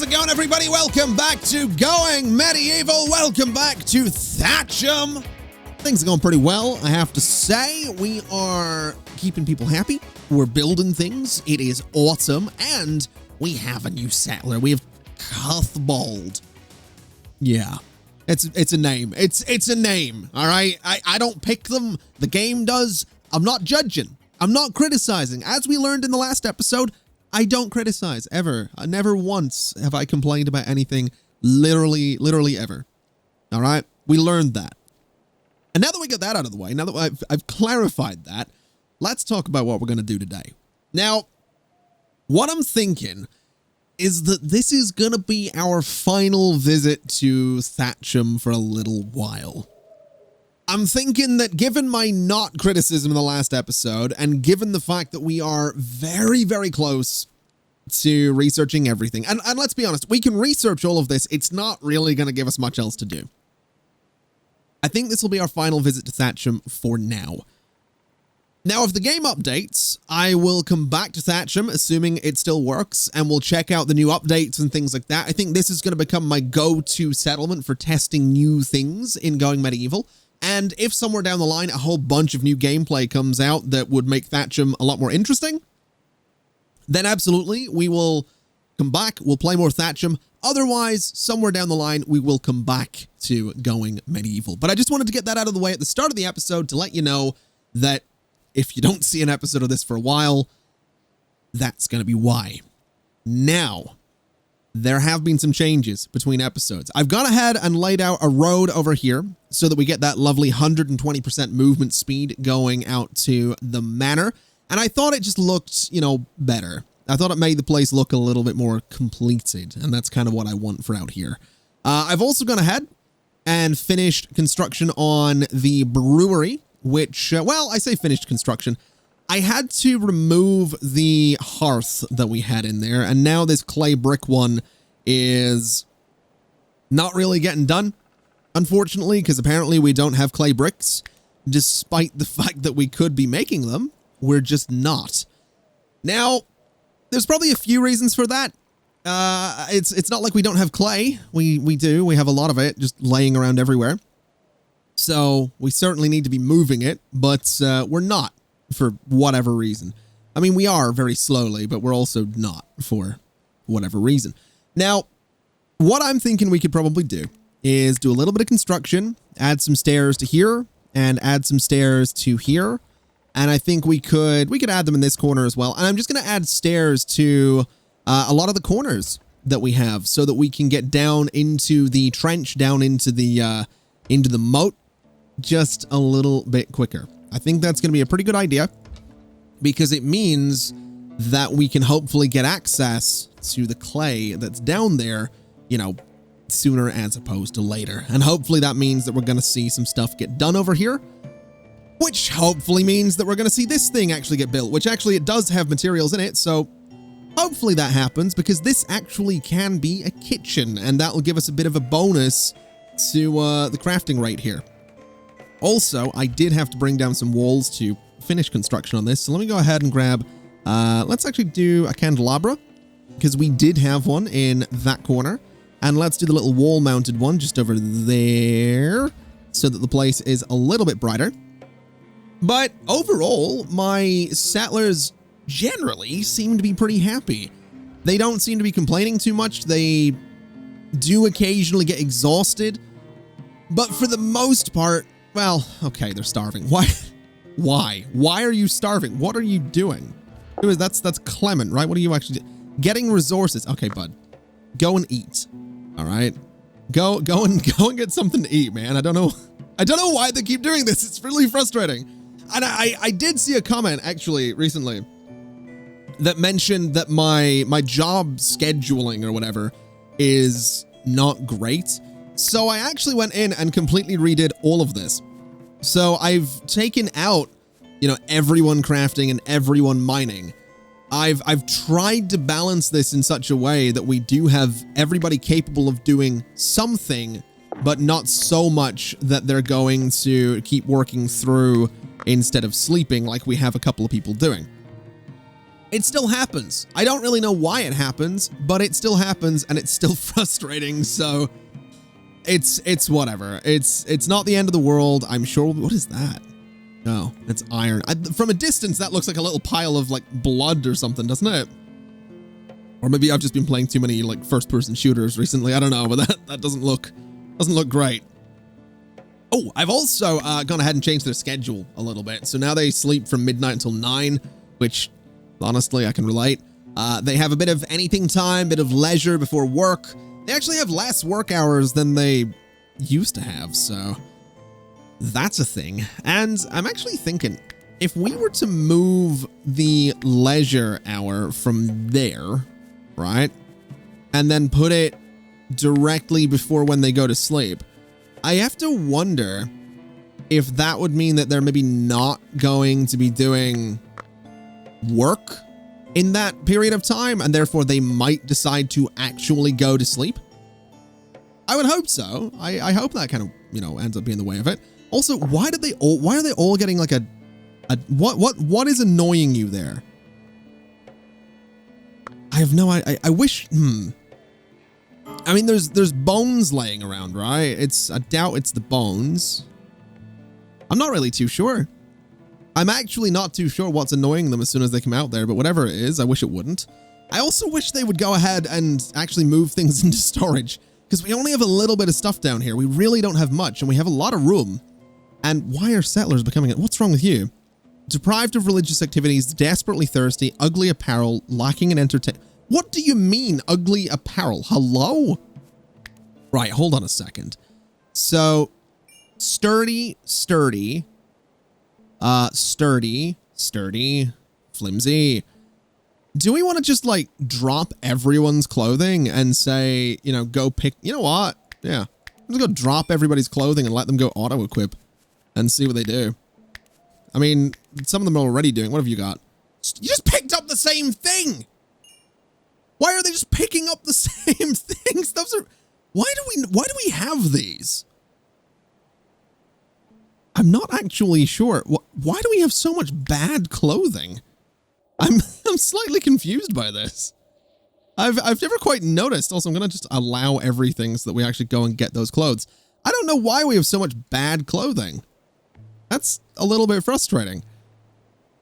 How's it going, everybody? Welcome back to Going Medieval. Welcome back to Thatcham. Things are going pretty well, I have to say. We are keeping people happy. We're building things. It is autumn, and we have a new settler. We have Cuthbald. Yeah, it's a name. It's a name, all right? I don't pick them. The game does. I'm not judging. I'm not criticizing. As we learned in the last episode, I don't criticize, ever. Never once have I complained about anything, literally ever. All right? We learned that. And now that we got that out of the way, now that I've clarified that, let's talk about what we're going to do today. Now, what I'm thinking is that this is going to be our final visit to Thatcham for a little while. I'm thinking that given my not criticism in the last episode, and given the fact that we are very, very close to researching everything, and let's be honest, we can research all of this, it's not really going to give us much else to do. I think this will be our final visit to Thatcham for now. Now, if the game updates, I will come back to Thatcham, assuming it still works, and we'll check out the new updates and things like that. I think this is going to become my go-to settlement for testing new things in Going Medieval. And if somewhere down the line a whole bunch of new gameplay comes out that would make Thatcham a lot more interesting, then absolutely, we will come back, we'll play more Thatcham. Otherwise, somewhere down the line, we will come back to Going Medieval. But I just wanted to get that out of the way at the start of the episode to let you know that if you don't see an episode of this for a while, that's going to be why. Now, there have been some changes between episodes. I've gone ahead and laid out a road over here so that we get that lovely 120% movement speed going out to the manor. And I thought it just looked, better. I thought it made the place look a little bit more completed. And that's kind of what I want for out here. I've also gone ahead and finished construction on the brewery, which, well, I say finished construction. I had to remove the hearth that we had in there, and now this clay brick one is not really getting done, unfortunately, because apparently we don't have clay bricks, despite the fact that we could be making them. We're just not. Now, there's probably a few reasons for that. It's not like we don't have clay. We do. We have a lot of it just laying around everywhere. So we certainly need to be moving it, but we're not. For whatever reason. I mean, we are very slowly, but we're also not for whatever reason. Now, what I'm thinking we could probably do is do a little bit of construction, add some stairs to here, and add some stairs to here. And I think we could add them in this corner as well. And I'm just going to add stairs to a lot of the corners that we have so that we can get down into the trench, down into the moat just a little bit quicker. I think that's going to be a pretty good idea because it means that we can hopefully get access to the clay that's down there, sooner as opposed to later. And hopefully that means that we're going to see some stuff get done over here, which hopefully means that we're going to see this thing actually get built, which actually it does have materials in it. So hopefully that happens because this actually can be a kitchen and that will give us a bit of a bonus to the crafting rate here. Also, I did have to bring down some walls to finish construction on this. So let me go ahead and grab, let's actually do a candelabra because we did have one in that corner. And let's do the little wall mounted one just over there so that the place is a little bit brighter. But overall, my settlers generally seem to be pretty happy. They don't seem to be complaining too much. They do occasionally get exhausted, but for the most part, well, okay, they're starving. Why? Why are you starving? What are you doing? That's Clement, right? What are you actually doing? Getting resources. Okay, bud. Go and eat. All right. Go and get something to eat, man. I don't know why they keep doing this. It's really frustrating. And I did see a comment actually recently that mentioned that my job scheduling or whatever is not great. So I actually went in and completely redid all of this. So I've taken out, everyone crafting and everyone mining. I've tried to balance this in such a way that we do have everybody capable of doing something, but not so much that they're going to keep working through instead of sleeping like we have a couple of people doing. It still happens. I don't really know why it happens, but it still happens and it's still frustrating. So it's whatever. It's not the end of the world. I'm sure. What is that? No, it's iron. From a distance, that looks like a little pile of like blood or something, doesn't it? Or maybe I've just been playing too many like first-person shooters recently. I don't know, but that doesn't look great. Oh, I've also gone ahead and changed their schedule a little bit. So now they sleep from midnight until 9, which honestly I can relate. They have a bit of anything time, bit of leisure before work. They actually have less work hours than they used to have, so that's a thing. And I'm actually thinking, if we were to move the leisure hour from there, right, and then put it directly before when they go to sleep, I have to wonder if that would mean that they're maybe not going to be doing work in that period of time, and therefore they might decide to actually go to sleep. I would hope so. I hope that kind of, you know, ends up being the way of it. Also, why are they all getting like what is annoying you there? I have no idea. I wish, I mean, there's bones laying around, right? I doubt it's the bones. I'm not really too sure. I'm actually not too sure what's annoying them as soon as they come out there, but whatever it is, I wish it wouldn't. I also wish they would go ahead and actually move things into storage, because we only have a little bit of stuff down here. We really don't have much, and we have a lot of room. And why are settlers becoming it? What's wrong with you? Deprived of religious activities, desperately thirsty, ugly apparel, lacking in entertainment. What do you mean, ugly apparel? Hello? Right, hold on a second. So, sturdy, flimsy. Do we want to just like drop everyone's clothing and say, you know, go pick, you know what? Yeah, let's go drop everybody's clothing and let them go auto equip and see what they do. I mean, some of them are already doing. What have you got? You just picked up the same thing. Why are they just picking up the same things? Why do we have these? I'm not actually sure. Why do we have so much bad clothing? I'm slightly confused by this. I've never quite noticed. Also, I'm going to just allow everything so that we actually go and get those clothes. I don't know why we have so much bad clothing. That's a little bit frustrating.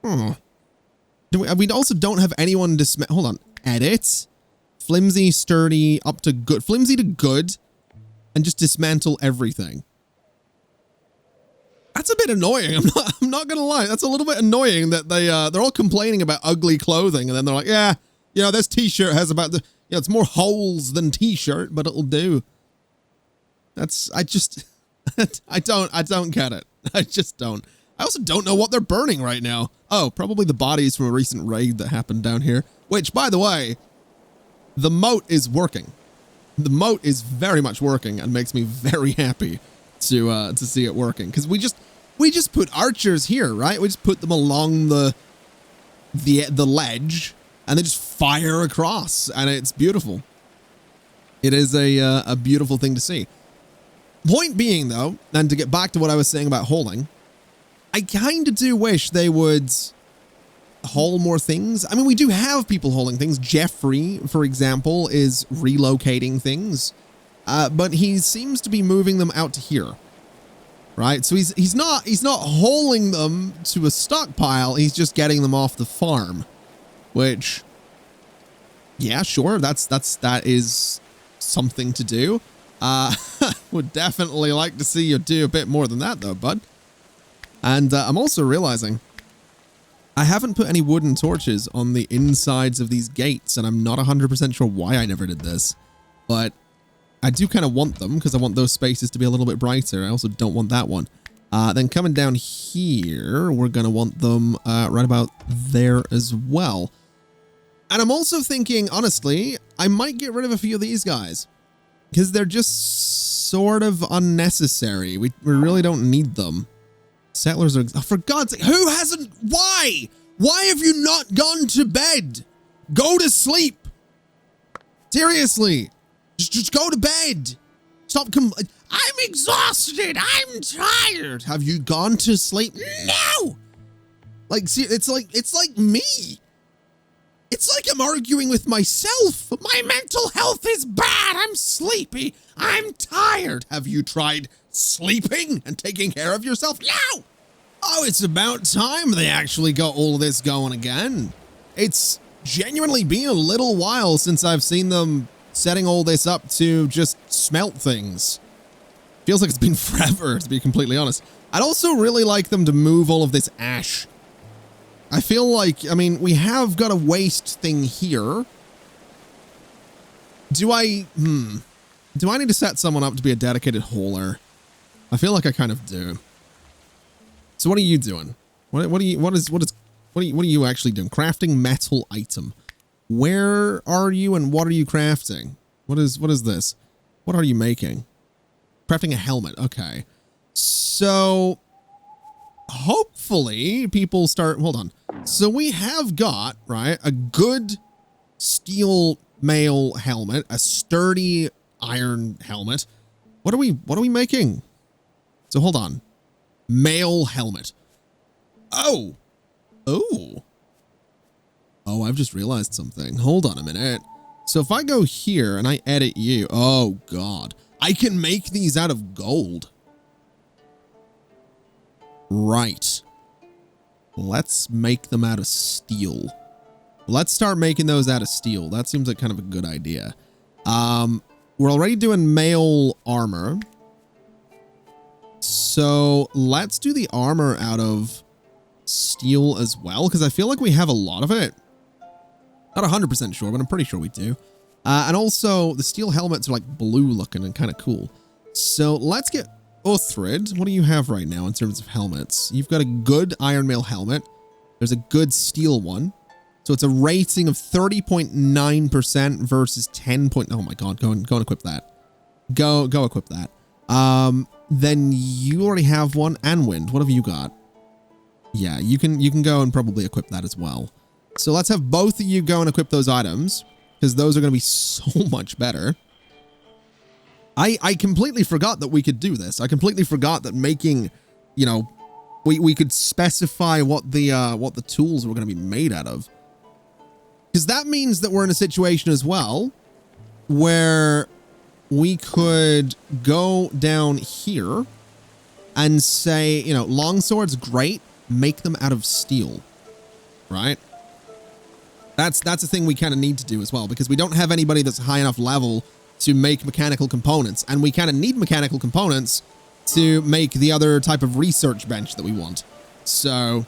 We also don't have anyone dismantle. Hold on. Edit. Flimsy, sturdy, up to good. Flimsy to good. And just dismantle everything. That's a bit annoying. I'm not gonna lie. That's a little bit annoying that they're all complaining about ugly clothing, and then they're like, yeah, you know, this t-shirt has about the, you know, it's more holes than t-shirt, but it'll do. I don't get it. I just don't. I also don't know what they're burning right now. Oh, probably the bodies from a recent raid that happened down here, which, by the way, the moat is working. The moat is very much working and makes me very happy to see it working, because we just put archers here, right? We just put them along the ledge, and they just fire across, and it's beautiful. It is a beautiful thing to see. Point being, though, and to get back to what I was saying about hauling, I kind of do wish they would haul more things. I mean, we do have people hauling things. Jeffrey, for example, is relocating things. But he seems to be moving them out to here, right? So he's not hauling them to a stockpile. He's just getting them off the farm, which, yeah, sure, that is something to do. Would definitely like to see you do a bit more than that, though, bud. And I'm also realizing I haven't put any wooden torches on the insides of these gates, and I'm not 100% sure why I never did this, but I do kind of want them because I want those spaces to be a little bit brighter. I also don't want that one. Then coming down here, we're going to want them right about there as well. And I'm also thinking, honestly, I might get rid of a few of these guys because they're just sort of unnecessary. We really don't need them. Settlers are, oh, for God's sake, who hasn't, why? Why have you not gone to bed? Go to sleep. Seriously. Just go to bed. Stop. I'm exhausted. I'm tired. Have you gone to sleep? No. Like, see, it's like me. It's like I'm arguing with myself. My mental health is bad. I'm sleepy. I'm tired. Have you tried sleeping and taking care of yourself? No! Oh, it's about time they actually got all of this going again. It's genuinely been a little while since I've seen them setting all this up to just smelt things. Feels like it's been forever, to be completely honest. I'd also really like them to move all of this ash. I feel like, I mean, we have got a waste thing here. Do I need to set someone up to be a dedicated hauler? I feel like I kind of do. So what are you doing? What are you actually doing? Crafting metal item. Where are you and what are you crafting? What is this? What are you making? Crafting a helmet. Okay. So hopefully people start, hold on. So we have got, right, a good steel mail helmet, a sturdy iron helmet. What are we making? So hold on. Mail helmet. Oh, I've just realized something. Hold on a minute. So if I go here and I edit you, oh God, I can make these out of gold. Right. Let's make them out of steel. Let's start making those out of steel. That seems like kind of a good idea. We're already doing mail armor. So let's do the armor out of steel as well, because I feel like we have a lot of it. Not 100% sure, but I'm pretty sure we do. And also the steel helmets are like blue looking and kind of cool. So let's get Uthrid. What do you have right now in terms of helmets? You've got a good iron mail helmet. There's a good steel one. So it's a rating of 30.9% versus 10. Oh my God, go and equip that. Go equip that. Then you already have one, and wind. What have you got? Yeah, you can go and probably equip that as well. So let's have both of you go and equip those items, because those are going to be so much better. I completely forgot that we could do this. I completely forgot that making, you know, we could specify what the tools were going to be made out of. Because that means that we're in a situation as well where we could go down here and say, you know, longswords, great, make them out of steel, right? That's a thing we kind of need to do as well, because we don't have anybody that's high enough level to make mechanical components, and we kind of need mechanical components to make the other type of research bench that we want. So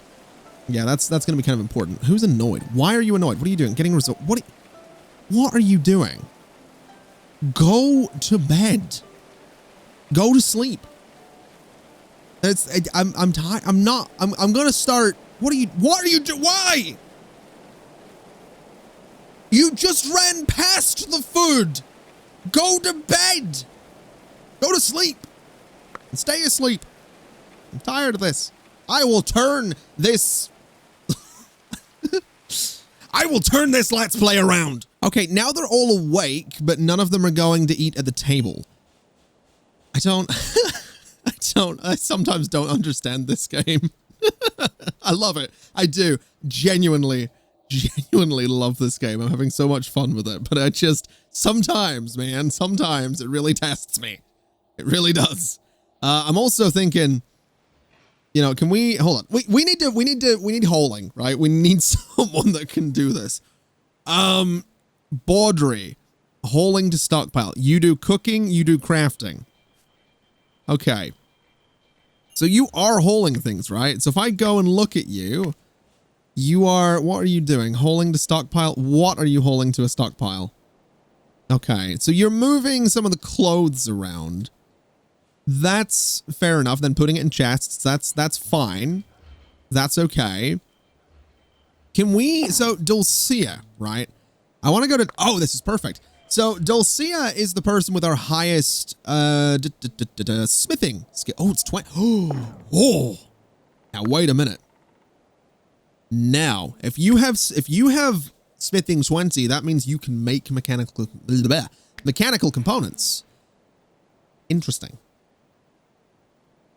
yeah, that's going to be kind of important. Who's annoyed? Why are you annoyed? What are you doing? Getting result? What are you doing? Go to bed. Go to sleep. I'm tired. I'm going to start. What are you doing? Why? You just ran past the food. Go to bed. Go to sleep. And stay asleep. I'm tired of this. I will turn this. I will turn this Let's Play around. Okay, now they're all awake, but none of them are going to eat at the table. I sometimes don't understand this game. I love it. I do. Genuinely love this game. I'm having so much fun with it, but I just, sometimes, man, sometimes it really tests me. It really does. I'm also thinking, you know, can we, hold on. We need holing, right? We need someone that can do this. Baudry, holing to stockpile. You do cooking, you do crafting. Okay. So you are holing things, right? So if I go and look at you, you are, what are you doing? Holing to stockpile. What are you holing to a stockpile? Okay. So you're moving some of the clothes around. That's fair enough. Then putting it in chests. That's fine. That's okay. Can we, so Dulcia, right? I want to go to, oh, this is perfect. So Dulcia is the person with our highest smithing skill. Oh, it's 20. Oh, now wait a minute. Now, if you have smithing 20, that means you can make mechanical components. Interesting.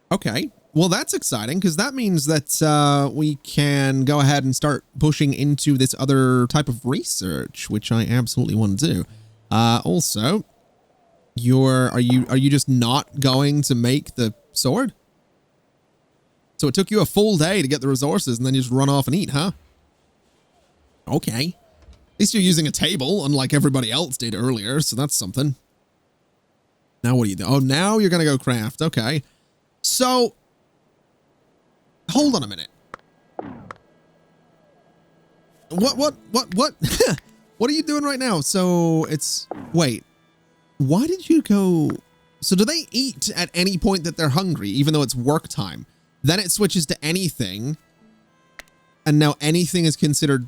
Okay. Well, that's exciting because that means that we can go ahead and start pushing into this other type of research, which I absolutely want to do. Also, are you just not going to make the sword? So it took you a full day to get the resources and then you just run off and eat, huh? Okay. At least you're using a table, unlike everybody else did earlier, so that's something. Now what do you do? Oh, now you're going to go craft. Okay. So, hold on a minute. What? What are you doing right now? So, wait. Why did you go... So, do they eat at any point that they're hungry, even though it's work time? Then it switches to anything, and now anything is considered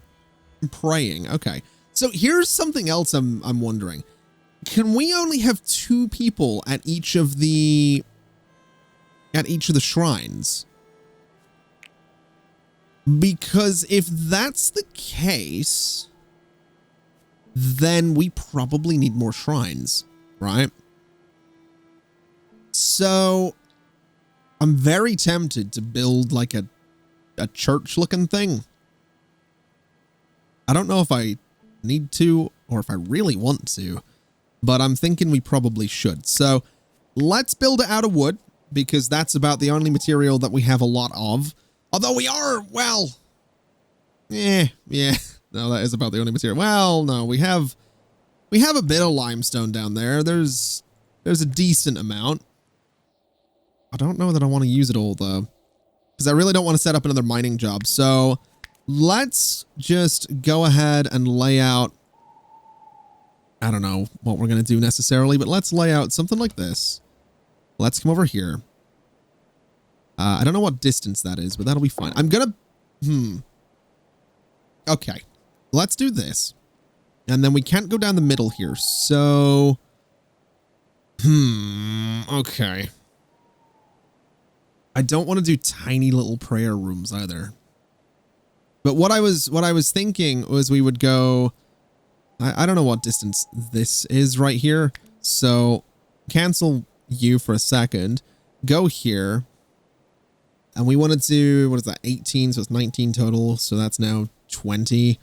praying. Okay. So here's something else I'm wondering. Can we only have 2 people at each of the shrines? Because if that's the case, then we probably need more shrines, right? So I'm very tempted to build like a church looking thing. I don't know if I need to or if I really want to, but I'm thinking we probably should. So let's build it out of wood because that's about the only material that we have a lot of. Although we are, well, yeah. No, that is about the only material. Well, no, we have a bit of limestone down there. There's a decent amount. I don't know that I want to use it all though, because I really don't want to set up another mining job. So let's just go ahead and lay out, I don't know what we're going to do necessarily, but let's lay out something like this. Let's come over here. I don't know what distance that is, but that'll be fine. I'm going to, okay, let's do this. And then we can't go down the middle here. So, okay. I don't want to do tiny little prayer rooms either. But what I was thinking was we would go, I don't know what distance this is right here. So cancel you for a second, go here. And we wanted to, what is that? 18. So it's 19 total. So that's now 20.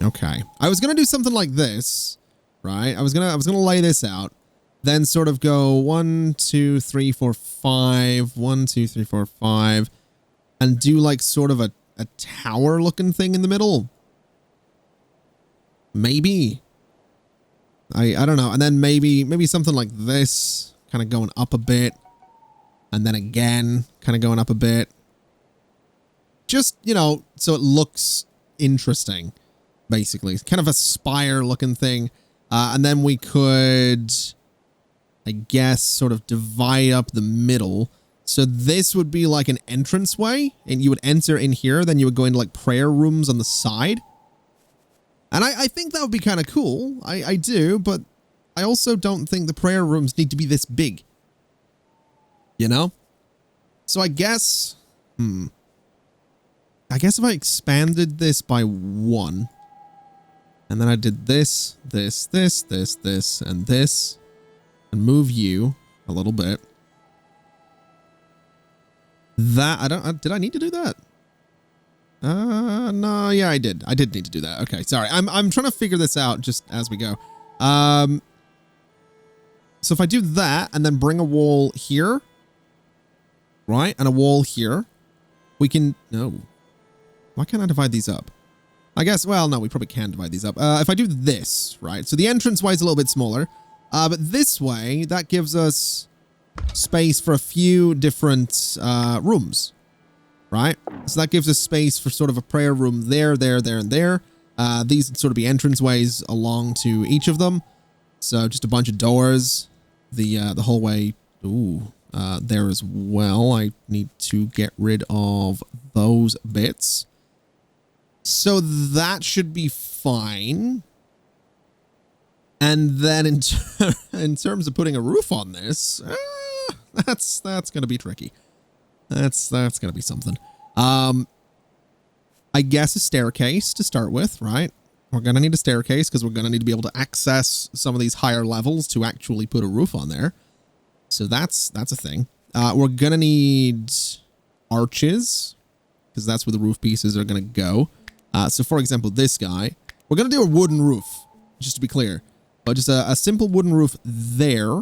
Okay. I was going to do something like this, right? I was going to lay this out, then sort of go 1, 2, 3, 4, 5, 1, 2, 3, 4, 5, and do like sort of a tower looking thing in the middle. Maybe. I don't know. And then maybe something like this, kind of going up a bit. And then again, kind of going up a bit. Just, you know, so it looks interesting, basically. It's kind of a spire looking thing. And then we could, I guess, sort of divide up the middle. So this would be like an entranceway, and you would enter in here, then you would go into like prayer rooms on the side. And I think that would be kind of cool. I do, but I also don't think the prayer rooms need to be this big. You know? So I guess, I guess if I expanded this by 1, and then I did this, and this, and move you a little bit. That, did I need to do that? No, yeah, I did. I did need to do that. Okay, sorry. I'm trying to figure this out just as we go. So if I do that and then bring a wall here, right? And a wall here, we can, no. Why can't I divide these up? I guess, well, no, we probably can divide these up. If I do this, right? So the entrance way is a little bit smaller, but this way, that gives us space for a few different rooms, right? So that gives us space for sort of a prayer room there, and there. These would sort of be entrance ways along to each of them. So just a bunch of doors, the whole way. Ooh, there as well. I need to get rid of those bits. So that should be fine. And then in terms of putting a roof on this, that's going to be tricky. That's going to be something. I guess a staircase to start with, right? We're going to need a staircase because we're going to need to be able to access some of these higher levels to actually put a roof on there. So that's a thing. We're going to need arches because that's where the roof pieces are going to go. So for example, this guy, we're going to do a wooden roof, just to be clear, but just a simple wooden roof there,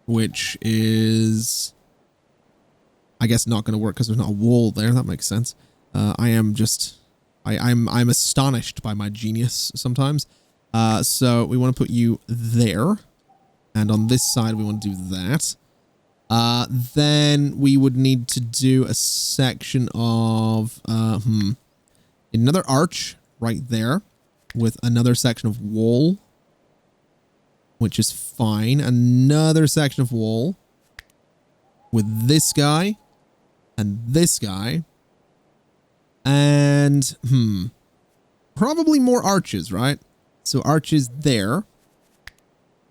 which is, I guess, not going to work because there's not a wall there. That makes sense. I'm astonished by my genius sometimes. So we want to put you there. And on this side, we want to do that. Then we would need to do a section of, another arch right there with another section of wall, which is fine. Another section of wall with this guy and this guy. And, probably more arches, right? So arches there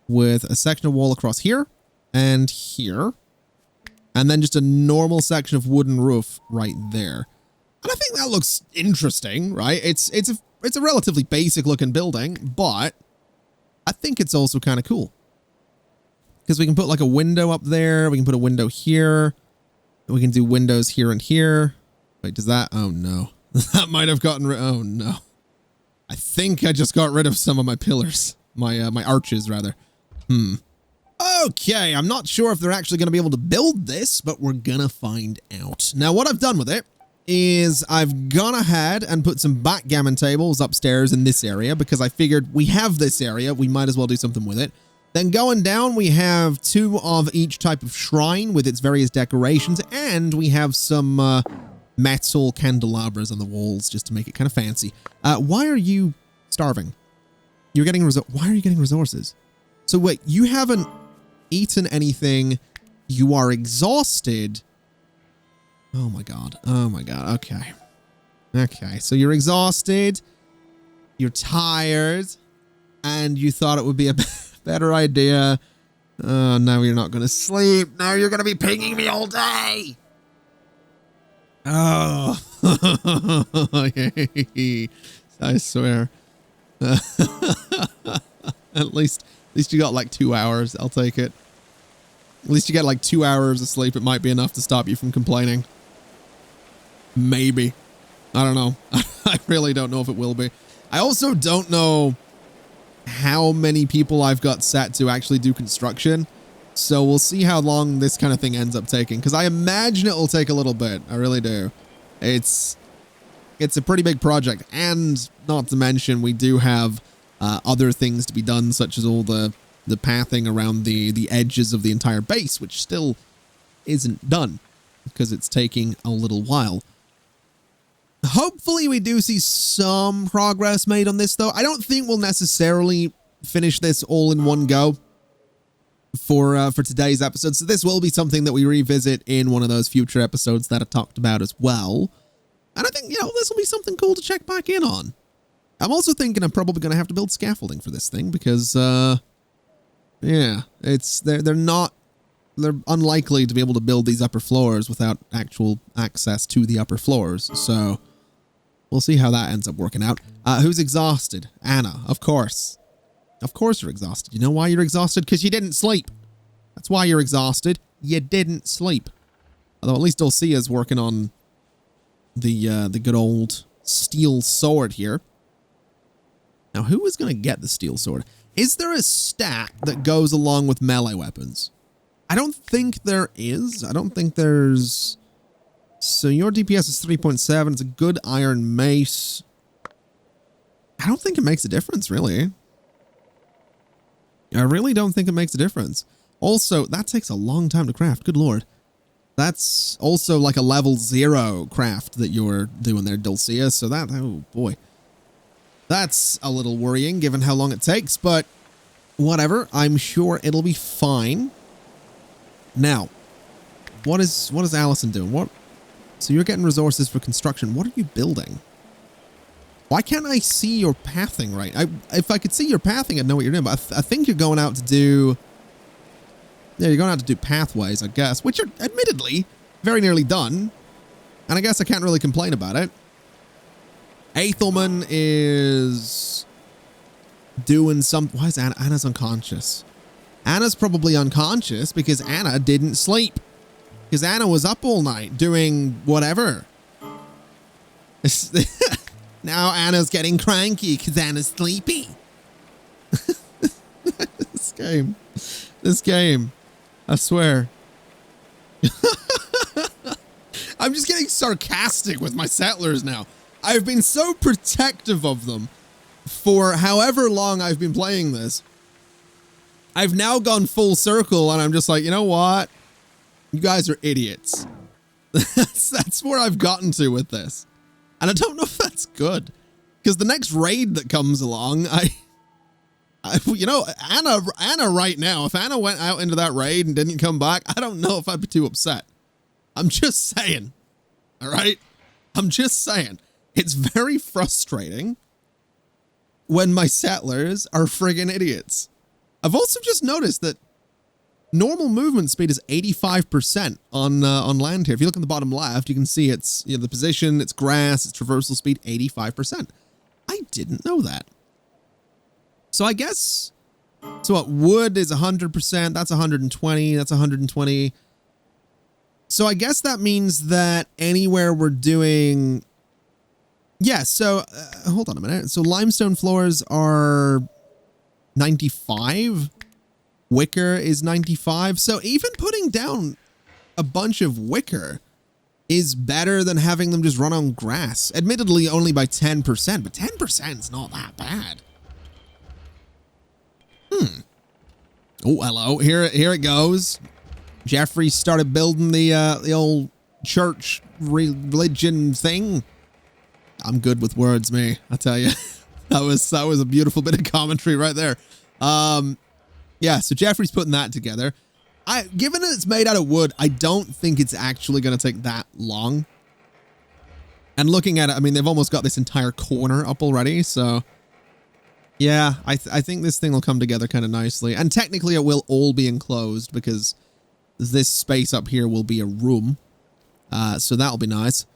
with a section of wall across here and here. And then just a normal section of wooden roof right there. And I think that looks interesting, right? It's a relatively basic looking building, but I think it's also kind of cool. Because we can put like a window up there. We can put a window here. We can do windows here and here. Wait, does that? Oh no. That might have gotten rid. Oh no. I think I just got rid of some of my pillars. My arches rather. Okay, I'm not sure if they're actually going to be able to build this, but we're gonna find out. Now, what I've done with it is I've gone ahead and put some backgammon tables upstairs in this area because I figured we have this area, we might as well do something with it. Then going down, we have 2 of each type of shrine with its various decorations, and we have some metal candelabras on the walls just to make it kind of fancy. Why are you starving? You're getting why are you getting resources? So wait, you haven't eaten anything. You are exhausted. Oh my god. Oh my god. Okay. Okay. So you're exhausted. You're tired. And you thought it would be a better idea. Oh, now you're not going to sleep. Now you're going to be pinging me all day. Oh. I swear. At least you got like 2 hours. I'll take it. At least you get like 2 hours of sleep. It might be enough to stop you from complaining. Maybe. I don't know. I really don't know if it will be. I also don't know how many people I've got set to actually do construction. So we'll see how long this kind of thing ends up taking. Because I imagine it will take a little bit. I really do. It's a pretty big project. And not to mention, we do have other things to be done, such as all the pathing around the edges of the entire base, which still isn't done because it's taking a little while. Hopefully we do see some progress made on this, though. I don't think we'll necessarily finish this all in one go for today's episode. So this will be something that we revisit in one of those future episodes that I talked about as well. And I think, this will be something cool to check back in on. I'm also thinking I'm probably going to have to build scaffolding for this thing because, yeah, they're unlikely to be able to build these upper floors without actual access to the upper floors. So we'll see how that ends up working out. Who's exhausted? Anna, of course. Of course you're exhausted. You know why you're exhausted? Because you didn't sleep. That's why you're exhausted. You didn't sleep. Although at least Dulcia's working on the good old steel sword here. Now, who is going to get the steel sword? Is there a stat that goes along with melee weapons? I don't think there is. I don't think there's... So your DPS is 3.7. It's a good iron mace. I don't think it makes a difference, really. I really don't think it makes a difference. Also, that takes a long time to craft. Good lord. That's also like a level 0 craft that you're doing there, Dulcia. So that... Oh, boy. That's a little worrying given how long it takes, but whatever. I'm sure it'll be fine. Now, what is Allison doing? So you're getting resources for construction. What are you building? Why can't I see your pathing right? If I could see your pathing, I'd know what you're doing, but I think you're going out to do... Yeah, you're going out to do pathways, I guess, which are admittedly very nearly done. And I guess I can't really complain about it. Aethelman is doing some... Why is Anna's unconscious? Anna's probably unconscious because Anna didn't sleep. Because Anna was up all night doing whatever. Now Anna's getting cranky because Anna's sleepy. This game, I swear. I'm just getting sarcastic with my settlers now. I've been so protective of them for however long I've been playing this. I've now gone full circle and I'm just like, you know what? You guys are idiots. That's where I've gotten to with this. And I don't know if that's good. Because the next raid that comes along, you know, Anna right now, if Anna went out into that raid and didn't come back, I don't know if I'd be too upset. I'm just saying. All right? I'm just saying. It's very frustrating when my settlers are friggin' idiots. I've also just noticed that normal movement speed is 85% on land here. If you look in the bottom left, you can see it's, you know, the position, it's grass, it's traversal speed, 85%. I didn't know that. So I guess, so what, wood is 100%, that's 120, that's 120. So I guess that means that anywhere we're doing, yeah, so hold on a minute. So limestone floors are 95. Wicker is 95. So even putting down a bunch of wicker is better than having them just run on grass. Admittedly, only by 10%, but 10% is not that bad. Oh, hello. Here it goes. Jeffrey started building the old church religion thing. I'm good with words, me. I tell you, that was a beautiful bit of commentary right there. Yeah, so Jeffrey's putting that together. Given that it's made out of wood, I don't think it's actually going to take that long. And looking at it, I mean, they've almost got this entire corner up already, so yeah, I think this thing will come together kind of nicely. And technically, it will all be enclosed because this space up here will be a room, so that'll be nice.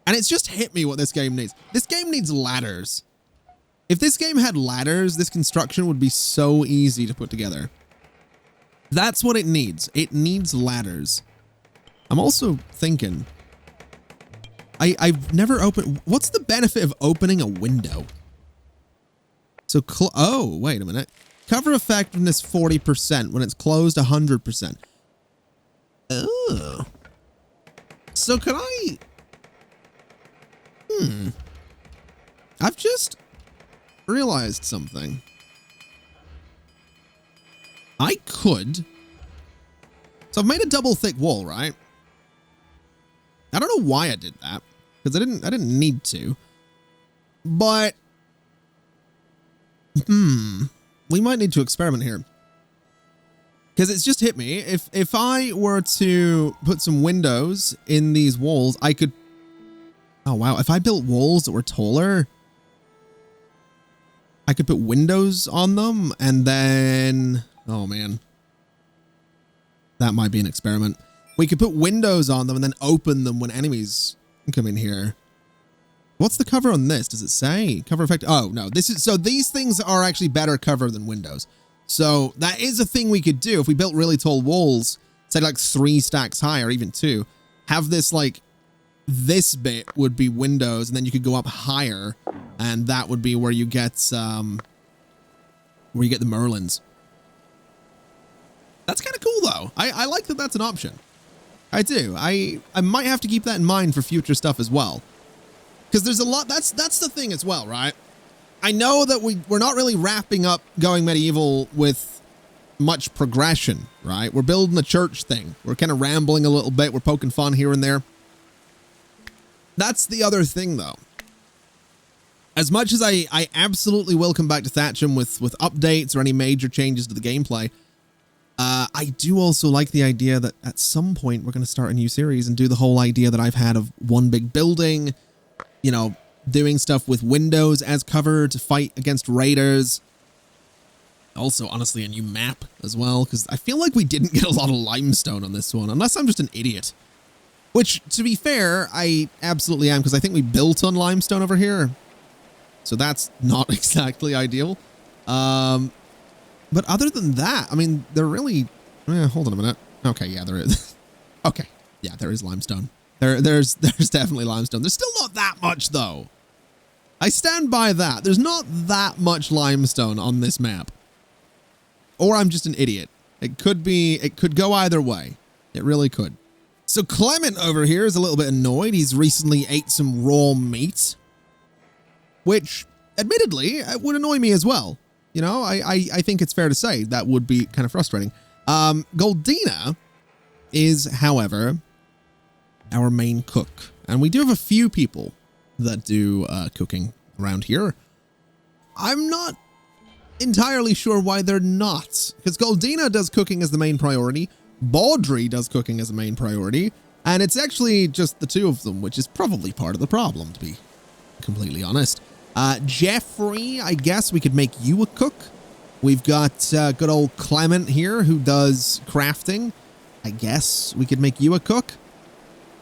And it's just hit me what this game needs. This game needs ladders. If this game had ladders, this construction would be so easy to put together. That's what it needs. It needs ladders. I'm also thinking, I've never opened, what's the benefit of opening a window? So, oh, wait a minute. Cover effectiveness 40%. When it's closed, 100%. Oh. So could I? I've just realized something. I could. So I've made a double thick wall, right? I don't know why I did that, because I didn't need to. But we might need to experiment here. Because it's just hit me. If I were to put some windows in these walls, I could. Oh wow, if I built walls that were taller, I could put windows on them and then, oh man, that might be an experiment. We could put windows on them and then open them when enemies come in here. What's the cover on this? Does it say cover effect? Oh no, this is, so these things are actually better cover than windows. So that is a thing we could do if we built really tall walls, say like 3 stacks high or even 2, have this like, this bit would be windows and then you could go up higher and that would be where you get the Merlins. That's kind of cool though. I like that that's an option. I do. I might have to keep that in mind for future stuff as well. Because there's a lot, that's the thing as well, right? I know that we're not really wrapping up Going Medieval with much progression, right? We're building a church thing. We're kind of rambling a little bit. We're poking fun here and there. That's the other thing, though. As much as I absolutely will come back to Thatcham with updates or any major changes to the gameplay, I do also like the idea that at some point we're going to start a new series and do the whole idea that I've had of one big building, you know, doing stuff with windows as cover to fight against raiders. Also, honestly, a new map as well, because I feel like we didn't get a lot of limestone on this one, unless I'm just an idiot. Which, to be fair, I absolutely am, because I think we built on limestone over here. So that's not exactly ideal. But other than that, I mean, they're really, hold on a minute. Okay. Yeah, there is. Okay. Yeah, there is limestone. There's definitely limestone. There's still not that much though. I stand by that. There's not that much limestone on this map. Or I'm just an idiot. It could go either way. It really could. So Clement over here is a little bit annoyed. He's recently ate some raw meat, which admittedly would annoy me as well. You know, I think it's fair to say that would be kind of frustrating. Goldina is, however, our main cook. And we do have a few people that do cooking around here. I'm not entirely sure why they're not, because Goldina does cooking as the main priority. Baudry does cooking as the main priority. And it's actually just the two of them, which is probably part of the problem, to be completely honest. Jeffrey, I guess we could make you a cook. We've got good old Clement here who does crafting. I guess we could make you a cook.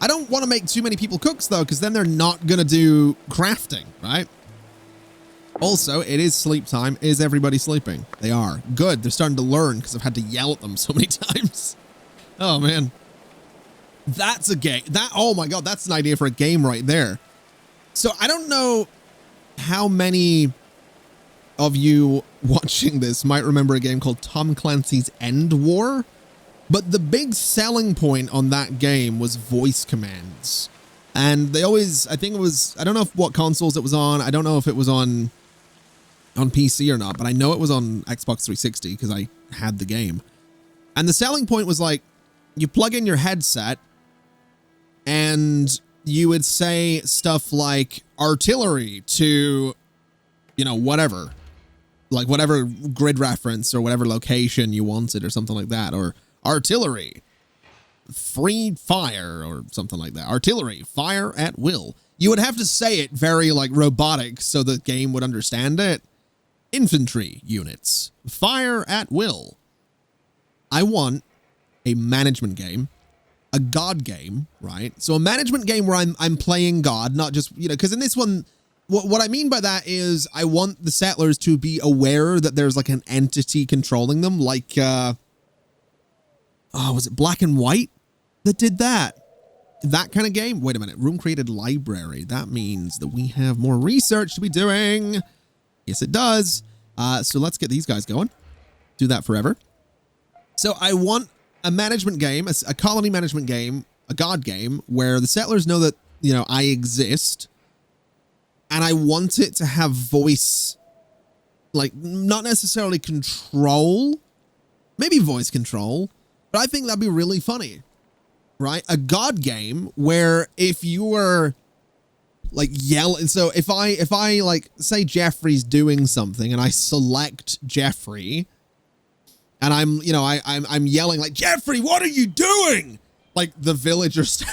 I don't want to make too many people cooks though, because then they're not going to do crafting, right? Also, it is sleep time. Is everybody sleeping? They are. Good. They're starting to learn because I've had to yell at them so many times. Oh man. That's a game. Oh my God, that's an idea for a game right there. So I don't know how many of you watching this might remember a game called Tom Clancy's End War, but the big selling point on that game was voice commands. And they always, I think it was, I don't know what consoles it was on. I don't know if it was on PC or not, but I know it was on Xbox 360 because I had the game. And the selling point was like, you plug in your headset and you would say stuff like artillery to, you know, whatever, like whatever grid reference or whatever location you wanted or something like that, or artillery, free fire or something like that. Artillery, fire at will. You would have to say it very like robotic so the game would understand it. Infantry units, fire at will. I want a management game, a God game, right? So a management game where I'm playing God, not just, you know, because in this one, what I mean by that is I want the settlers to be aware that there's like an entity controlling them, like, was it Black and White that did that? That kind of game? Wait a minute. Room created library. That means that we have more research to be doing. Yes, it does. So let's get these guys going. Do that forever. So I want a management game, a colony management game, a God game, where the settlers know that, you know, I exist. And I want it to have voice, like not necessarily control, maybe voice control, but I think that'd be really funny, right? A God game where if you were like yelling, so if I like say Jeffrey's doing something and I select Jeffrey and I'm, you know, I'm yelling like, Jeffrey, what are you doing? Like the villagers,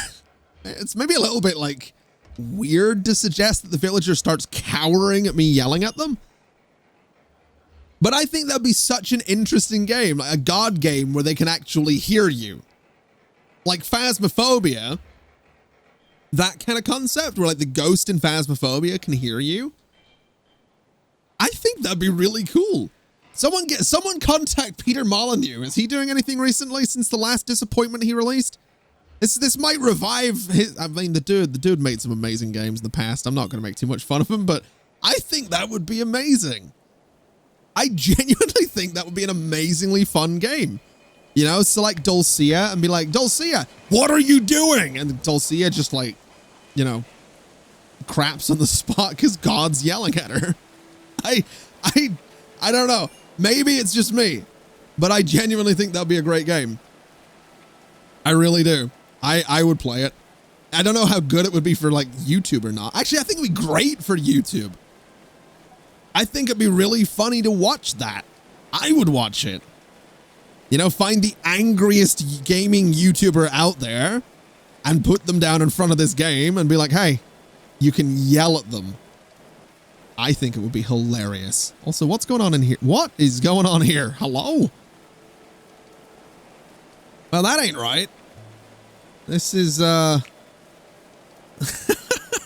it's maybe a little bit like weird to suggest that the villager starts cowering at me yelling at them. But I think that'd be such an interesting game, like a God game where they can actually hear you. Like Phasmophobia, that kind of concept where like the ghost in Phasmophobia can hear you. I think that'd be really cool. Someone contact Peter Molyneux. Is he doing anything recently since the last disappointment he released? This might revive his, I mean, the dude made some amazing games in the past. I'm not going to make too much fun of him, but I think that would be amazing. I genuinely think that would be an amazingly fun game. You know, select Dulcia and be like, Dulcia, what are you doing? And Dulcia just like, you know, craps on the spot because God's yelling at her. I don't know. Maybe it's just me, but I genuinely think that'd be a great game. I really do. I would play it. I don't know how good it would be for like YouTube or not. Actually, I think it'd be great for YouTube. I think it'd be really funny to watch that. I would watch it. You know, find the angriest gaming YouTuber out there and put them down in front of this game and be like, hey, you can yell at them. I think it would be hilarious. Also, what's going on in here? What is going on here? Hello? Well, that ain't right. This is,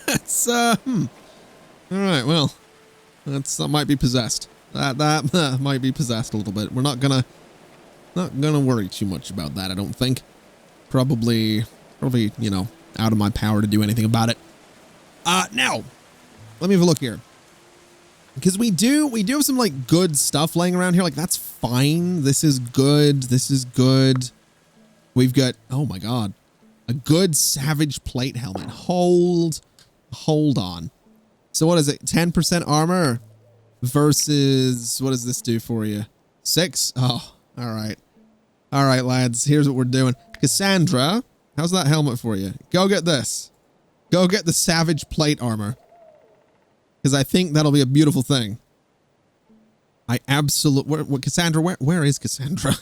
it's, all right, well, that might be possessed. That might be possessed a little bit. We're not gonna worry too much about that, I don't think. Probably, you know, out of my power to do anything about it. Now, let me have a look here. Because we do have some like good stuff laying around here. Like that's fine. This is good. This is good. We've got, oh my God, a good savage plate helmet. Hold on. So what is it? 10% armor versus, what does this do for you? 6? Oh, all right. All right, lads, here's what we're doing. Cassandra, how's that helmet for you? Go get this. Go get the savage plate armor. Because I think that'll be a beautiful thing. I absolutely, Cassandra, where is Cassandra?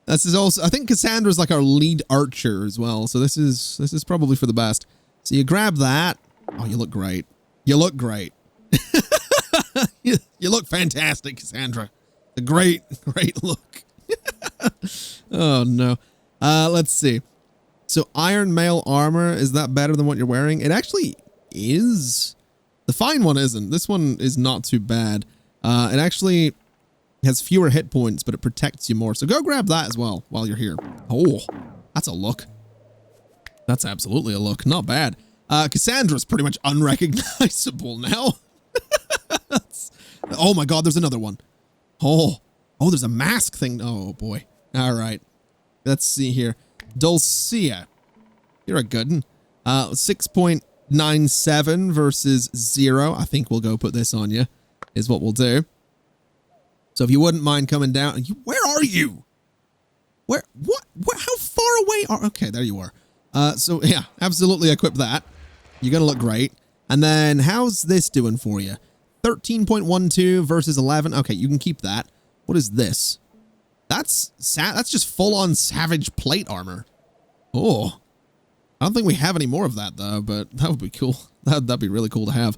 This is also, I think Cassandra's like our lead archer as well. So this is probably for the best. So you grab that. Oh, you look great. You look great. you look fantastic, Cassandra. A great look. Oh no. Let's see. So iron mail armor, is that better than what you're wearing? It actually is. The fine one isn't. This one is not too bad. It actually has fewer hit points, but it protects you more. So go grab that as well while you're here. Oh, that's a look. That's absolutely a look. Not bad. Cassandra's pretty much unrecognizable now. Oh my God, there's another one. Oh, there's a mask thing. Oh boy. All right. Let's see here. Dulcia. You're a good one. 6.97 versus 0. I think we'll go put this on you, is what we'll do. So if you wouldn't mind coming down. Where are you? What? How far away are, okay, there you are. So yeah, absolutely equip that. You're going to look great. And then how's this doing for you? 13.12 versus 11. Okay, you can keep that. What is this? That's just full-on savage plate armor. Oh, I don't think we have any more of that though, but that would be cool. That'd be really cool to have.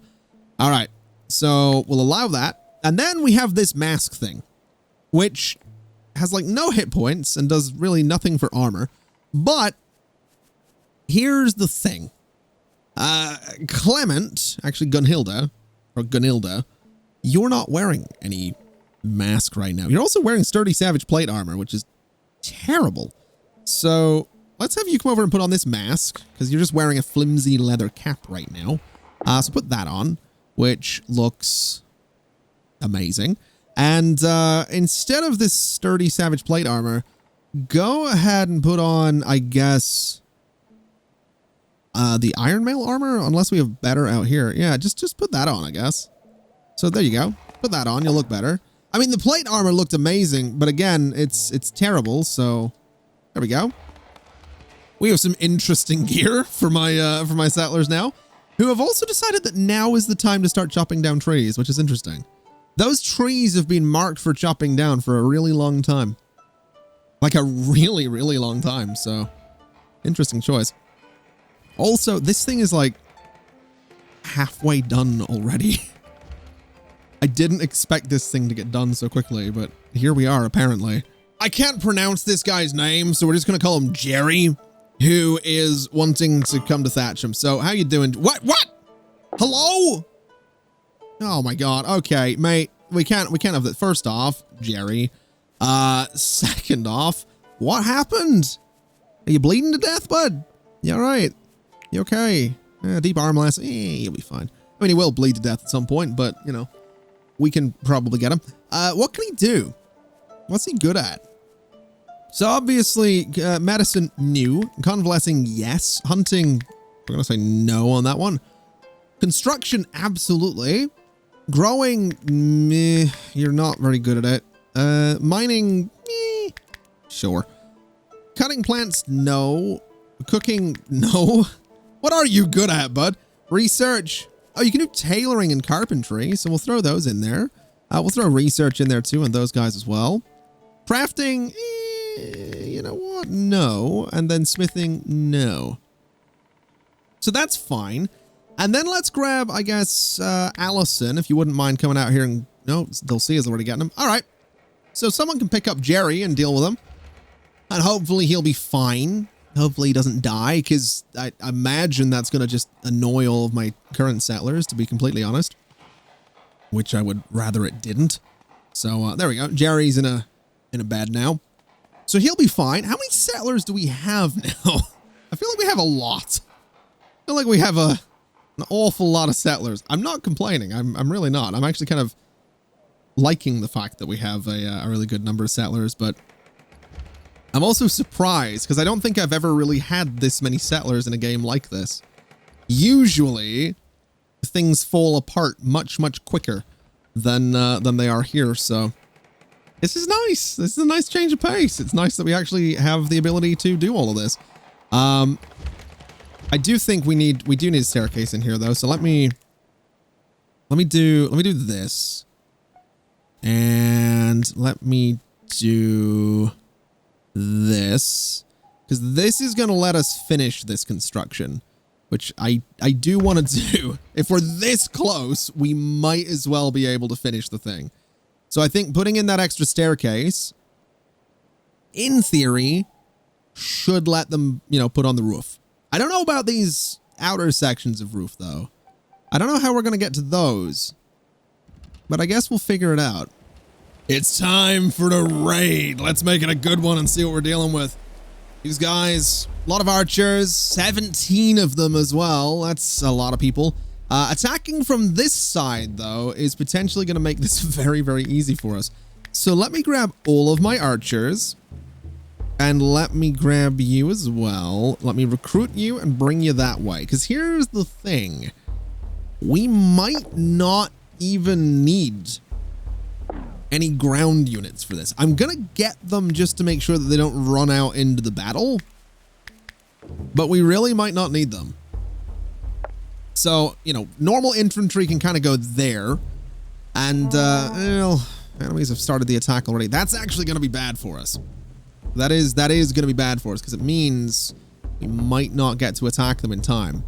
All right, so we'll allow that. And then we have this mask thing, which has like no hit points and does really nothing for armor. But here's the thing. Clement, actually Gunhilda, you're not wearing any mask right now. You're also wearing sturdy savage plate armor, which is terrible. So let's have you come over and put on this mask, because you're just wearing a flimsy leather cap right now. So put that on, which looks amazing. And instead of this sturdy savage plate armor, go ahead and put on, I guess, the iron mail armor, unless we have better out here. Yeah, just put that on, I guess. So there you go. Put that on, you'll look better. I mean, the plate armor looked amazing, but again, it's terrible. So there we go. We have some interesting gear for my settlers now, who have also decided that now is the time to start chopping down trees, which is interesting. Those trees have been marked for chopping down for a really long time. Like a really, really long time. So interesting choice. Also, this thing is like halfway done already. I didn't expect this thing to get done so quickly, but here we are, apparently. I can't pronounce this guy's name, so we're just going to call him Jerry, who is wanting to come to Thatcham. So how you doing? What? Hello? Oh my God. Okay, mate, we can't have that. First off, Jerry. Second off, what happened? Are you bleeding to death, bud? You all right? You okay? Deep arm last. You'll be fine. I mean, he will bleed to death at some point, but you know, we can probably get him. What can he do? What's he good at? So obviously, medicine, new. Convalescing, yes. Hunting, we're going to say no on that one. Construction, absolutely. Growing, meh, you're not very good at it. Mining, meh, sure. Cutting plants, no. Cooking, no. What are you good at, bud? Research. Oh, you can do tailoring and carpentry, so we'll throw those in there. We'll throw research in there too, and those guys as well. Crafting, you know what? No. And then smithing, no. So that's fine. And then let's grab, I guess, Allison, if you wouldn't mind coming out here and... No, they'll see us already getting him. All right. So someone can pick up Jerry and deal with him. And hopefully he'll be fine. Hopefully he doesn't die, because I imagine that's going to just annoy all of my current settlers, to be completely honest. which I would rather it didn't. So there we go. Jerry's in a bed now. So he'll be fine. How many settlers do we have now? I feel like we have a lot. I feel like we have an awful lot of settlers. I'm not complaining. I'm really not. I'm actually kind of liking the fact that we have a really good number of settlers, but I'm also surprised because I don't think I've ever really had this many settlers in a game like this. Usually things fall apart much quicker than they are here. So this is nice. This is a nice change of pace. It's nice that we actually have the ability to do all of this. I do think we do need a staircase in here though. So let me do this. And let me do this, because this is going to let us finish this construction, which I do want to do. If we're this close, we might as well be able to finish the thing. So I think putting in that extra staircase, in theory, should let them, you know, put on the roof. I don't know about these outer sections of roof, though. I don't know how we're going to get to those, but I guess we'll figure it out. It's time for the raid. Let's make it a good one and see what we're dealing with. These guys, a lot of archers, 17 of them as well. That's a lot of people. Attacking from this side, though, is potentially going to make this very easy for us. So let me grab all of my archers. And let me grab you as well. Let me recruit you and bring you that way. Because here's the thing. We might not even need any ground units for this. I'm going to get them just to make sure that they don't run out into the battle. But we really might not need them. So, you know, normal infantry can kind of go there. And, well, enemies have started the attack already. That's actually going to be bad for us. That is going to be bad for us because it means we might not get to attack them in time.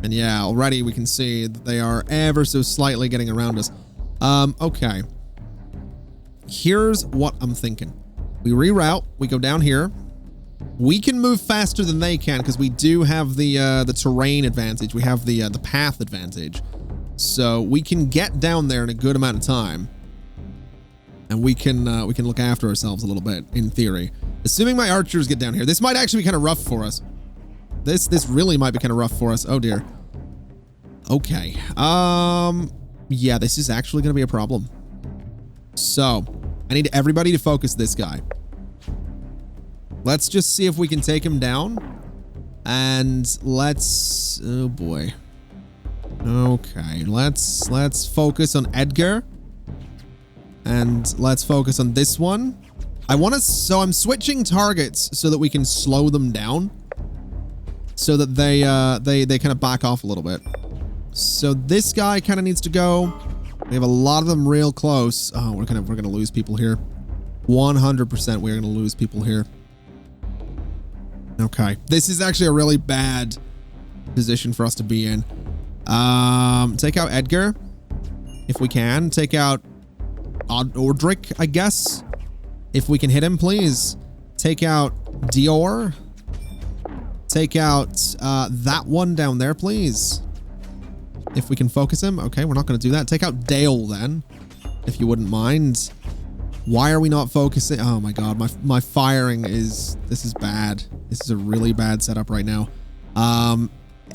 And yeah, already we can see that they are ever so slightly getting around us. Okay. Here's what I'm thinking. We reroute. We go down here. We can move faster than they can because we do have the terrain advantage. We have the path advantage. So we can get down there in a good amount of time. And we can look after ourselves a little bit, in theory. Assuming my archers get down here. This might actually be kind of rough for us. This really might be kind of rough for us. Oh, dear. Okay. Yeah, this is actually going to be a problem. So, I need everybody to focus this guy. Let's just see if we can take him down. And let's... Oh, boy. Okay, let's focus on Edgar. And let's focus on this one. So I'm switching targets so that we can slow them down. So that they kind of back off a little bit. So this guy kind of needs to go. We have a lot of them real close. Oh, we're gonna lose people here. 100% we're gonna lose people here. Okay, this is actually a really bad position for us to be in. Take out Edgar, if we can. Take out Ordric, I guess, if we can hit him, please. Take out Dior. Take out that one down there, please. If we can focus him. Okay, we're not going to do that. Take out Dale then, if you wouldn't mind. Why are we not focusing? Oh my god, my firing is... This is bad. This is a really bad setup right now.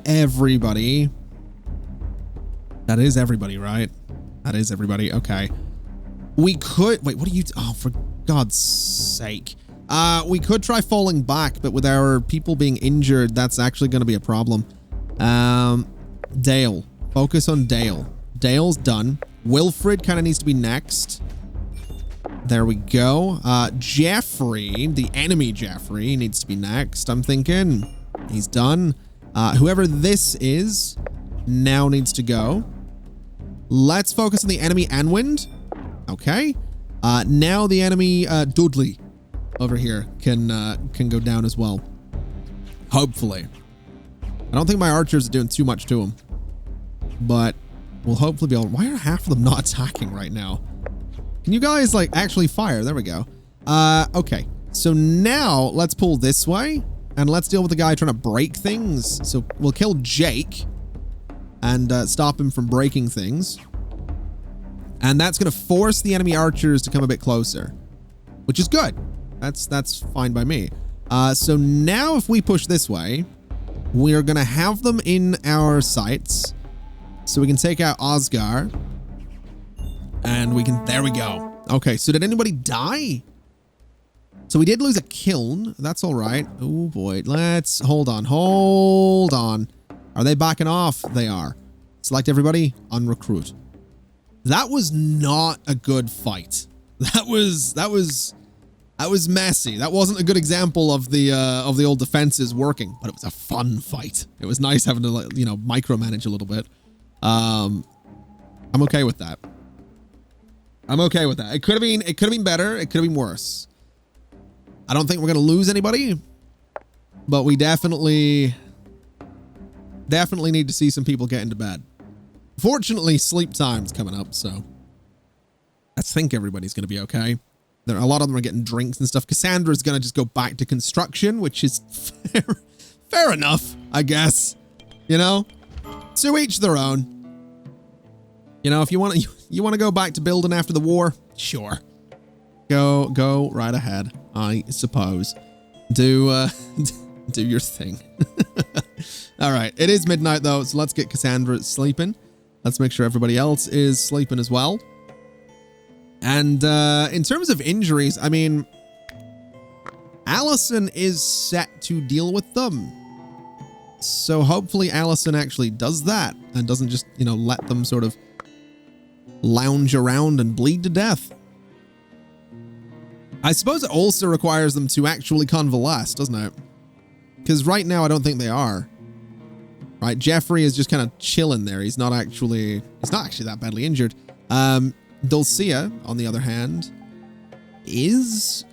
Everybody. That is everybody, right? That is everybody. Okay. We could... Wait, what are you... Oh, for God's sake. We could try falling back, but with our people being injured, that's actually going to be a problem. Dale. Focus on Dale. Dale's done. Wilfred kind of needs to be next. There we go. Jeffrey, the enemy Jeffrey, needs to be next, I'm thinking. He's done. Whoever this is now needs to go. Let's focus on the enemy Anwind. Okay. Now the enemy Dudley over here can go down as well. Hopefully. I don't think my archers are doing too much to him. But we'll hopefully be able... Why are half of them not attacking right now? Can you guys, like, actually fire? There we go. Okay. So now let's pull this way. And let's deal with the guy trying to break things. So we'll kill Jake. And stop him from breaking things. And that's going to force the enemy archers to come a bit closer, which is good. That's fine by me. So now if we push this way, we're going to have them in our sights. So we can take out Osgar. And we can, there we go. Okay, so did anybody die? So we did lose a kiln. That's all right. Oh boy, let's, hold on. Are they backing off? They are. Select everybody, unrecruit. That was not a good fight. That was messy. That wasn't a good example of the old defenses working, but it was a fun fight. It was nice having to, like, you know, micromanage a little bit. I'm okay with that. It could have been better. It could have been worse. I don't think we're going to lose anybody, but we definitely need to see some people get into bed. Fortunately, sleep time's coming up, so I think everybody's going to be okay. A lot of them are getting drinks and stuff. Cassandra's going to just go back to construction, which is fair enough, I guess. You know, to each their own. You know, if you want to go back to building after the war, sure. Go right ahead, I suppose. Do your thing. All right, it is midnight though, so let's get Cassandra sleeping. Let's make sure everybody else is sleeping as well. And in terms of injuries, I mean, Allison is set to deal with them. So hopefully Allison actually does that and doesn't just, you know, let them sort of lounge around and bleed to death. I suppose it also requires them to actually convalesce, doesn't it? Because right now I don't think they are. Right, Jeffrey is just kind of chilling there. He's not actually that badly injured. Dulcia, on the other hand, is,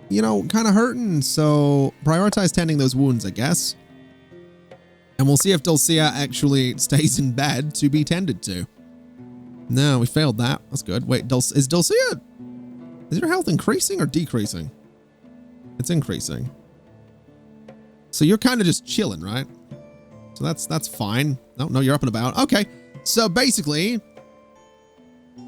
you know, kind of hurting. So prioritize tending those wounds, I guess. And we'll see if Dulcia actually stays in bed to be tended to. No, we failed that. That's good. Wait, is Dulcia, is her health increasing or decreasing? It's increasing. So you're kind of just chilling, right? So that's fine. No, you're up and about. Okay. So basically,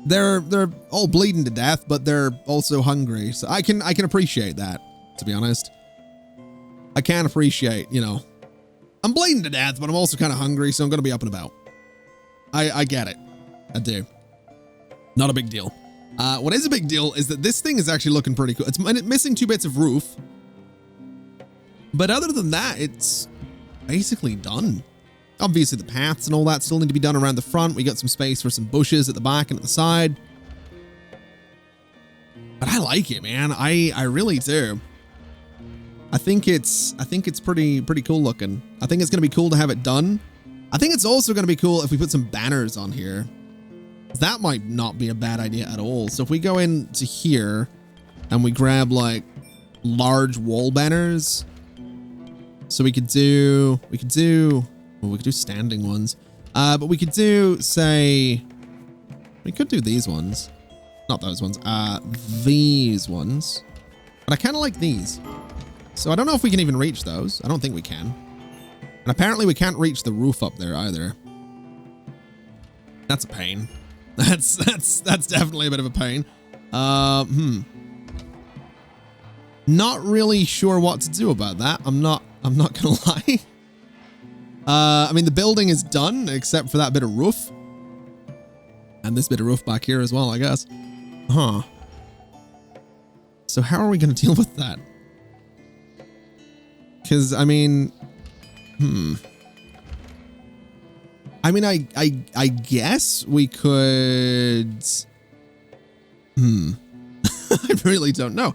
they're all bleeding to death, but they're also hungry. So I can appreciate that, to be honest. I can appreciate, you know, I'm bleeding to death, but I'm also kind of hungry, so I'm going to be up and about. I get it. I do. Not a big deal. What is a big deal is that this thing is actually looking pretty cool. It's missing 2 bits of roof. But other than that, it's basically done. Obviously, the paths and all that still need to be done around the front. We got some space for some bushes at the back and at the side. But I like it, man. I really do. I think it's pretty cool looking. I think it's going to be cool to have it done. I think it's also going to be cool if we put some banners on here. That might not be a bad idea at all. So if we go into here and we grab like large wall banners, so we could do standing ones. But we could do, say, we could do these ones. Not those ones. These ones. But I kind of like these. So I don't know if we can even reach those. I don't think we can. And apparently we can't reach the roof up there either. That's a pain. That's definitely a bit of a pain. Not really sure what to do about that. I'm not gonna lie. I mean, the building is done except for that bit of roof. And this bit of roof back here as well, I guess. Huh. So how are we gonna deal with that? Because, I mean, I mean, I guess we could, I really don't know.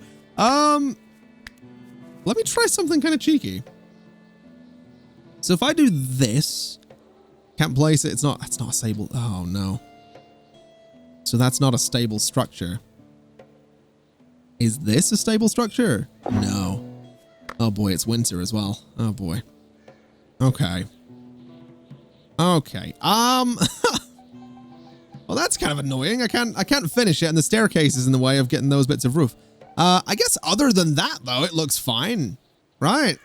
Let me try something kind of cheeky. So if I do this, can't place it. It's not a stable. Oh no. So that's not a stable structure. Is this a stable structure? No. Oh boy, it's winter as well. Oh boy. Okay. Okay. Well, that's kind of annoying. I can't finish it, and the staircase is in the way of getting those bits of roof. I guess other than that, though, it looks fine. Right?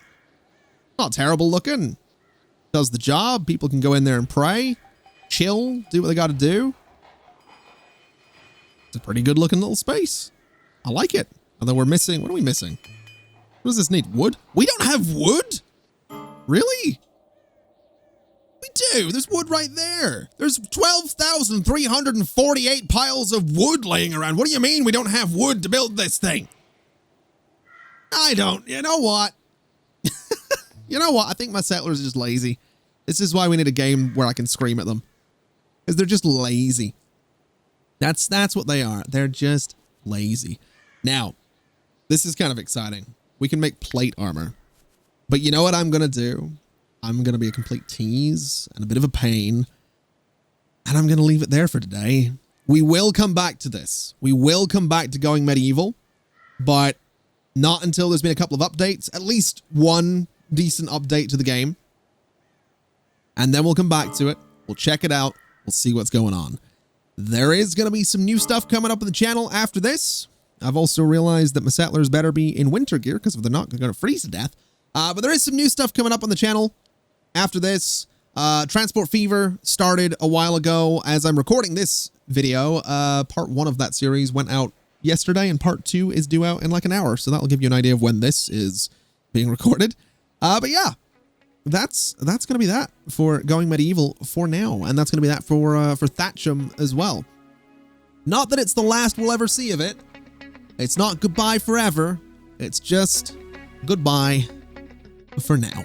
Not terrible looking. Does the job. People can go in there and pray, chill, do what they got to do. It's a pretty good looking little space. I like it. Although we're missing, what are we missing? What does this need? Wood? We don't have wood? Really? We do. There's wood right there. There's 12,348 piles of wood laying around. What do you mean we don't have wood to build this thing? I don't. You know what? You know what? I think my settlers are just lazy. This is why we need a game where I can scream at them. Because they're just lazy. That's what they are. They're just lazy. Now, this is kind of exciting. We can make plate armor. But you know what I'm going to do? I'm going to be a complete tease and a bit of a pain. And I'm going to leave it there for today. We will come back to this. We will come back to going medieval. But not until there's been a couple of updates. At least one decent update to the game. And then we'll come back to it. We'll check it out. We'll see what's going on. There is going to be some new stuff coming up on the channel after this. I've also realized that my settlers better be in winter gear because if they're not, they're going to freeze to death. But there is some new stuff coming up on the channel after this. Transport Fever started a while ago. As I'm recording this video, part 1 of that series went out yesterday and part 2 is due out in like an hour. So that'll give you an idea of when this is being recorded. But yeah, that's going to be that for going medieval for now. And that's going to be that for Thatcham as well. Not that it's the last we'll ever see of it. It's not goodbye forever. It's just goodbye for now.